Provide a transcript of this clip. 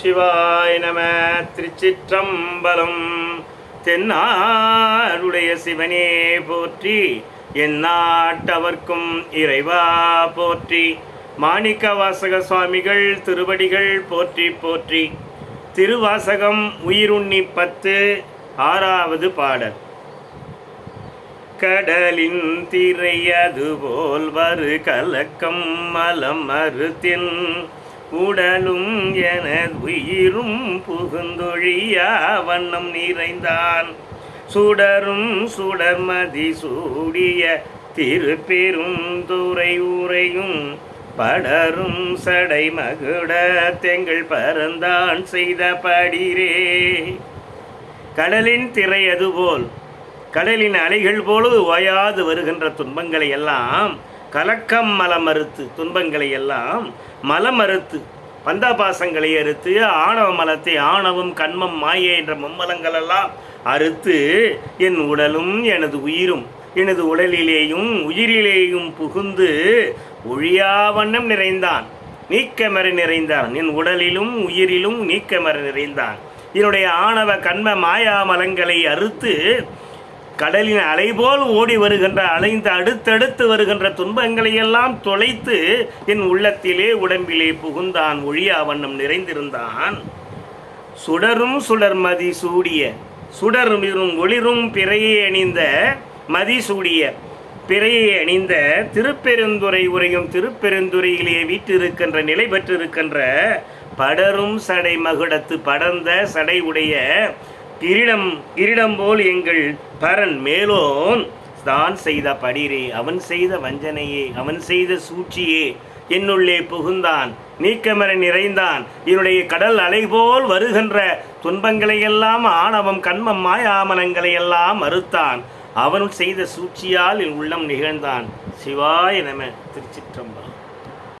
சிவாய நம. திருச்சிற்றம்பலம். தென்னாடுடைய சிவனே போற்றி, எந்நாட்டவர்க்கும் இறைவா போற்றி. மாணிக்க வாசக சுவாமிகள் திருவடிகள் போற்றி போற்றி. திருவாசகம் உயிருண்ணி 10 6வது பாடல். கடலின் திரையது போல் வரு கலக்கம் மலம் மறுத்தின் உடலும் எனது உயிரும் புகுந்தொழியா வண்ணம் நிறைந்தான். சுடரும் சுடர்மதி சூடிய திருப்பெரும் துறை உரையும் படரும் சடை மகுட தெங்கள் பரந்தான் செய்த படிரே. கடலின் திரை அதுபோல், கடலின் அலைகள் போல ஓயாது வருகின்ற துன்பங்களை எல்லாம் கலக்கம் மலமறுத்து, துன்பங்களை எல்லாம் மலமறுத்து, பந்தாபாசங்களை அறுத்து, ஆணவ மலத்தை, ஆணவம் கண்மம் மாயை என்ற மும்மலங்களெல்லாம் அறுத்து என் உடலும் எனது உயிரும் எனது உடலிலேயும் உயிரிலேயும் புகுந்து ஒழியா வண்ணம் நிறைந்தான், நீக்கமர நிறைந்தான். என் உடலிலும் உயிரிலும் நீக்கமர நிறைந்தான். என்னுடைய ஆணவ கண்ம மாயா மலங்களை அறுத்து கடலின் அலைபோல் ஓடி வருகின்ற, அலைந்து அடுத்தடுத்து வருகின்ற துன்பங்களை எல்லாம் தொலைத்து என் உள்ளத்திலே உடம்பிலே புகுந்தான், ஒழியா வண்ணம் நிறைந்திருந்தான். சுடரும் சுடர்மதி சூடிய, சுடரும் ஒளிரும் பிறையை அணிந்த, மதி சூடிய பிறையை அணிந்த திருப்பெருந்துறை உரையும் திருப்பெருந்துறையிலே வீற்றிருக்கின்ற, நிலை பெற்றிருக்கின்ற படரும் சடை மகுடத்து, படர்ந்த சடை உடைய கிரீடம் போல் எங்கள் பரன் மேலோன் தான் செய்த படிரே. அவன் செய்த வஞ்சனையே, அவன் செய்த சூழ்ச்சியே என்னுள்ளே புகுந்தான், நீக்கமர நிறைந்தான். என்னுடைய கடல் அலைபோல் வருகின்ற துன்பங்களையெல்லாம், ஆணவம் கண்மம் மாயாமலங்களை எல்லாம் மறுத்தான். அவன் செய்த சூழ்ச்சியால் என் உள்ளம் நிகழ்ந்தான். சிவாய நம. திருச்சிற்றம்பலம்.